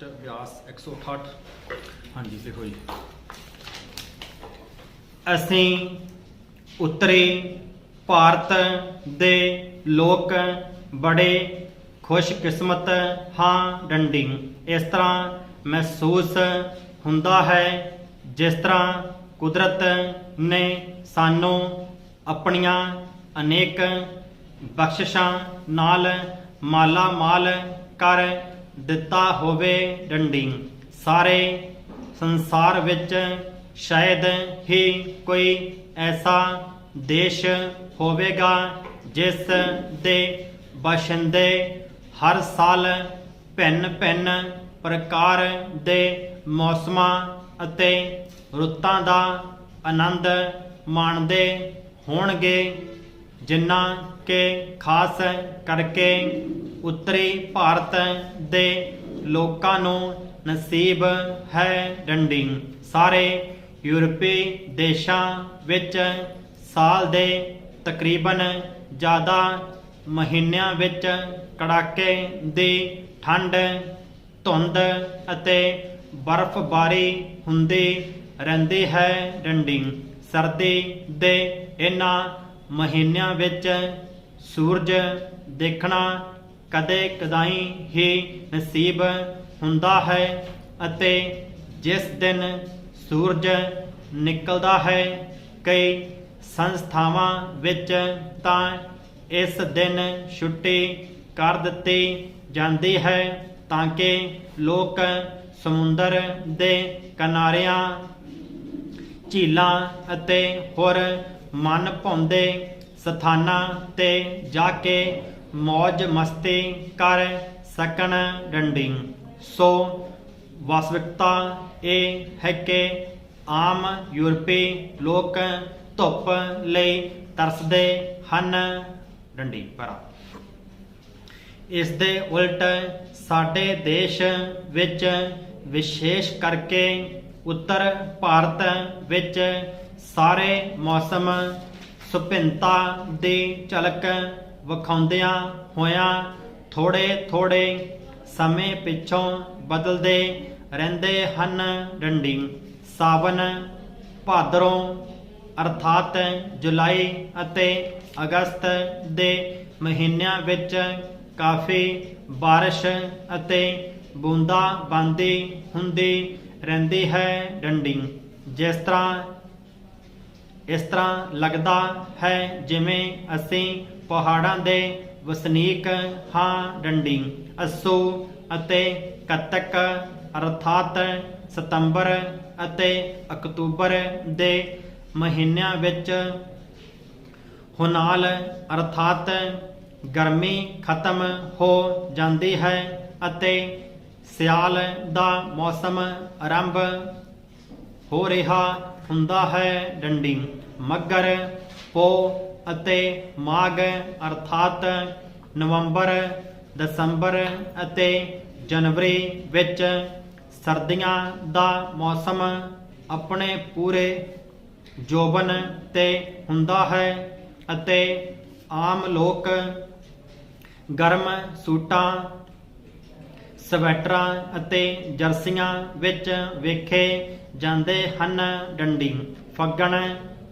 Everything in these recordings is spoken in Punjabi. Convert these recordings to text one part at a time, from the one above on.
नेक्स्ट व्यास 168। हाँ जी लिखो जी। ਅਸੀਂ ਉੱਤਰੀ ਭਾਰਤ ਦੇ ਲੋਕ ਬੜੇ ਖੁਸ਼ਕਿਸਮਤ ਹਾਂ ਡੰਡੀ। ਇਸ ਤਰ੍ਹਾਂ ਮਹਿਸੂਸ ਹੁੰਦਾ ਹੈ ਜਿਸ ਤਰ੍ਹਾਂ ਕੁਦਰਤ ਨੇ ਸਾਨੂੰ ਆਪਣੀਆਂ ਅਨੇਕ ਬਖਸ਼ਿਸ਼ਾਂ ਨਾਲ ਮਾਲਾ ਮਾਲ ਕਰ ਦਿੱਤਾ ਹੋਵੇ ਡੰਡੀ। ਸਾਰੇ ਸੰਸਾਰ ਵਿੱਚ ਸ਼ਾਇਦ ਹੀ ਕੋਈ ਐਸਾ ਦੇਸ਼ ਹੋਵੇਗਾ ਜਿਸ ਦੇ ਬਾਸ਼ਿੰਦੇ ਹਰ ਸਾਲ ਭਿੰਨ ਭਿੰਨ ਪ੍ਰਕਾਰ ਦੇ ਮੌਸਮਾਂ ਅਤੇ ਰੁੱਤਾਂ ਦਾ ਆਨੰਦ ਮਾਣਦੇ ਹੋਣਗੇ, ਜਿਨ੍ਹਾਂ ਕਿ ਖਾਸ ਕਰਕੇ ਉੱਤਰੀ ਭਾਰਤ ਦੇ ਲੋਕਾਂ ਨੂੰ ਨਸੀਬ ਹੈ ਡੰਡੀ। ਸਾਰੇ ਯੂਰਪੀ ਦੇਸ਼ਾਂ ਵਿੱਚ ਸਾਲ ਦੇ ਤਕਰੀਬਨ ਜ਼ਿਆਦਾ ਮਹੀਨਿਆਂ ਵਿੱਚ ਕੜਾਕੇ ਦੀ ਠੰਡ, ਧੁੰਦ ਅਤੇ ਬਰਫ਼ਬਾਰੀ ਹੁੰਦੀ ਰਹਿੰਦੀ ਹੈ ਡੰਡੀ। ਸਰਦੀ ਦੇ ਇਹਨਾਂ ਮਹੀਨਿਆਂ ਵਿੱਚ ਸੂਰਜ ਦੇਖਣਾ ਕਦੇ ਕਦਾਈ ਹੀ ਨਸੀਬ ਹੁੰਦਾ ਹੈ ਅਤੇ ਜਿਸ ਦਿਨ ਸੂਰਜ ਨਿਕਲਦਾ ਹੈ ਕਈ ਸੰਸਥਾਵਾਂ ਵਿੱਚ ਤਾਂ ਇਸ ਦਿਨ ਛੁੱਟੀ ਕਰ ਦਿੱਤੀ ਜਾਂਦੀ ਹੈ ਤਾਂ ਕਿ ਲੋਕ ਸਮੁੰਦਰ ਦੇ ਕਿਨਾਰਿਆਂ, ਝੀਲਾਂ ਅਤੇ ਹੋਰ ਮਨ ਭਾਉਂਦੇ ਸਥਾਨਾਂ 'ਤੇ ਜਾ ਕੇ ਮੌਜ ਮਸਤੀ ਕਰ ਸਕਣ ਡੰਡੀ। ਸੋ ਵਾਸਤਵਿਕਤਾ ਇਹ ਹੈ ਕਿ ਆਮ ਯੂਰਪੀ ਲੋਕ ਧੁੱਪ ਲਈ ਤਰਸਦੇ ਹਨ ਡੰਡੀ। ਪਰ ਇਸ ਦੇ ਉਲਟ ਸਾਡੇ ਦੇਸ਼ ਵਿੱਚ ਵਿਸ਼ੇਸ਼ ਕਰਕੇ ਉੱਤਰ ਭਾਰਤ ਵਿੱਚ ਸਾਰੇ ਮੌਸਮ ਸੁਭਿੰਨਤਾ ਦੀ ਝਲਕ ਵਿਖਾਉਂਦਿਆਂ ਹੋਇਆਂ ਥੋੜ੍ਹੇ ਥੋੜ੍ਹੇ ਸਮੇਂ ਪਿੱਛੋਂ ਬਦਲਦੇ ਰਹਿੰਦੇ ਹਨ ਡੰਡੀ। ਸਾਵਨ, ਭਾਦਰੋਂ ਅਰਥਾਤ ਜੁਲਾਈ ਅਤੇ ਅਗਸਤ ਦੇ ਮਹੀਨਿਆਂ ਵਿੱਚ ਕਾਫੀ ਬਾਰਿਸ਼ ਅਤੇ ਬੂੰਦਾਬਾਂਦੀ ਹੁੰਦੀ ਰਹਿੰਦੀ ਹੈ ਡੰਡੀ। ਇਸ ਤਰ੍ਹਾਂ ਲੱਗਦਾ ਹੈ ਜਿਵੇਂ ਅਸੀਂ ਪਹਾੜਾਂ ਦੇ ਵਸਨੀਕ ਹਾਂ ਡੰਡੀ। ਅੱਸੂ ਅਤੇ ਕੱਤਕ ਅਰਥਾਤ ਸਤੰਬਰ ਅਤੇ ਅਕਤੂਬਰ ਦੇ ਮਹੀਨਿਆਂ ਵਿੱਚ ਹੁਨਾਲ ਅਰਥਾਤ ਗਰਮੀ ਖਤਮ ਹੋ ਜਾਂਦੀ ਹੈ ਅਤੇ ਸਿਆਲ ਦਾ ਮੌਸਮ ਆਰੰਭ ਹੋ ਰਿਹਾ ਹੁੰਦਾ ਹੈ ਡੰਡੀ। ਮੱਘਰ, ਪੋਹ ਅਤੇ ਮਾਘ ਅਰਥਾਤ ਨਵੰਬਰ, ਦਸੰਬਰ ਅਤੇ ਜਨਵਰੀ ਵਿੱਚ ਸਰਦੀਆਂ ਦਾ ਮੌਸਮ ਆਪਣੇ ਪੂਰੇ ਜੋਬਨ 'ਤੇ ਹੁੰਦਾ ਹੈ ਅਤੇ ਆਮ ਲੋਕ ਗਰਮ ਸੂਟਾਂ, ਸਵੈਟਰਾਂ ਅਤੇ ਜਰਸੀਆਂ ਵਿੱਚ ਵੇਖੇ ਜਾਂਦੇ ਹਨ ਡੰਡੀ। ਫੱਗਣ,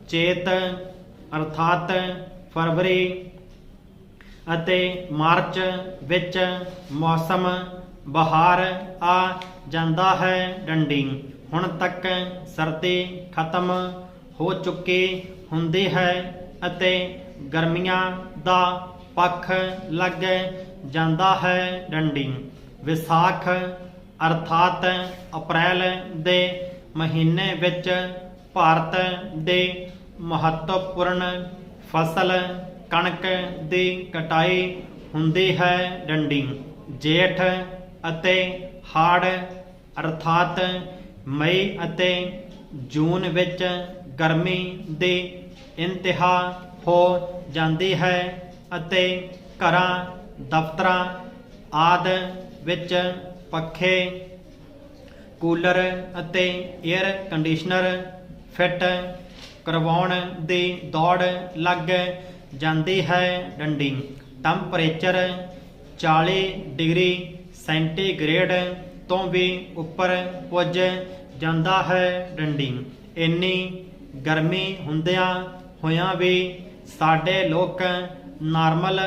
ਚੇਤ ਅਰਥਾਤ ਫਰਵਰੀ ਅਤੇ ਮਾਰਚ ਵਿੱਚ ਮੌਸਮ ਬਹਾਰ ਆ ਜਾਂਦਾ ਹੈ ਡੰਡੀ। ਹੁਣ ਤੱਕ ਸਰਦੀ ਖਤਮ ਹੋ ਚੁੱਕੀ ਹੁੰਦੀ ਹੈ ਅਤੇ ਗਰਮੀਆਂ ਦਾ ਪੱਖ ਲੱਗ ਜਾਂਦਾ ਹੈ ਡੰਡੀ। ਵਿਸਾਖ ਅਰਥਾਤ ਅਪ੍ਰੈਲ ਦੇ ਮਹੀਨੇ ਵਿੱਚ ਭਾਰਤ ਦੇ ਮਹੱਤਵਪੂਰਨ ਫਸਲ ਕਣਕ ਦੀ ਕਟਾਈ ਹੁੰਦੀ ਹੈ ਡੰਡੀ। ਜੇਠ ਅਤੇ ਹਾੜ ਅਰਥਾਤ ਮਈ ਅਤੇ ਜੂਨ ਵਿੱਚ ਗਰਮੀ ਦੀ ਇੰਤਹਾ ਹੋ ਜਾਂਦੀ ਹੈ ਅਤੇ ਘਰਾਂ, ਦਫ਼ਤਰਾਂ ਆਦਿ ਵਿੱਚ ਪੱਖੇ, ਕੂਲਰ ਅਤੇ ਏਅਰ ਕੰਡੀਸ਼ਨਰ ਫਿੱਟ ਕਰਵਾਉਣ ਦੀ ਦੌੜ ਲੱਗ ਜਾਂਦੀ ਹੈ ਡੰਡੀ। ਟੈਂਪਰੇਚਰ 40 ਡਿਗਰੀ ਸੈਂਟੀਗ੍ਰੇਡ ਤੋਂ ਵੀ ਉੱਪਰ ਪੁੱਜ ਜਾਂਦਾ ਹੈ ਡੰਡੀ। ਇੰਨੀ ਗਰਮੀ ਹੁੰਦਿਆਂ ਹੋਇਆਂ ਵੀ ਸਾਡੇ ਲੋਕ ਨਾਰਮਲ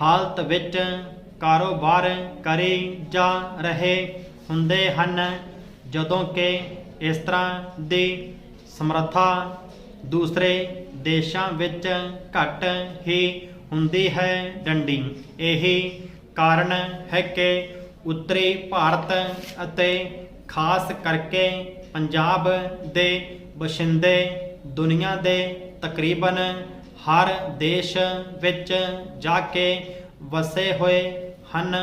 ਹਾਲਤ ਵਿੱਚ ਕਾਰੋਬਾਰ ਕਰੀ ਜਾ ਰਹੇ ਹੁੰਦੇ ਹਨ, ਜਦੋਂ ਕਿ ਇਸ ਤਰ੍ਹਾਂ ਦੀ ਸਮਰੱਥਾ ਦੂਸਰੇ ਦੇਸ਼ਾਂ ਵਿੱਚ ਘੱਟ ਹੀ ਹੁੰਦੀ ਹੈ ਡੰਡੀ। ਇਹੀ ਕਾਰਨ ਹੈ ਕਿ ਉੱਤਰੀ ਭਾਰਤ ਅਤੇ ਖਾਸ ਕਰਕੇ ਪੰਜਾਬ ਦੇ ਵਸਿੰਦੇ ਦੁਨੀਆ ਦੇ ਤਕਰੀਬਨ ਹਰ ਦੇਸ਼ ਵਿੱਚ ਜਾ ਕੇ ਵਸੇ ਹੋਏ ਹਨ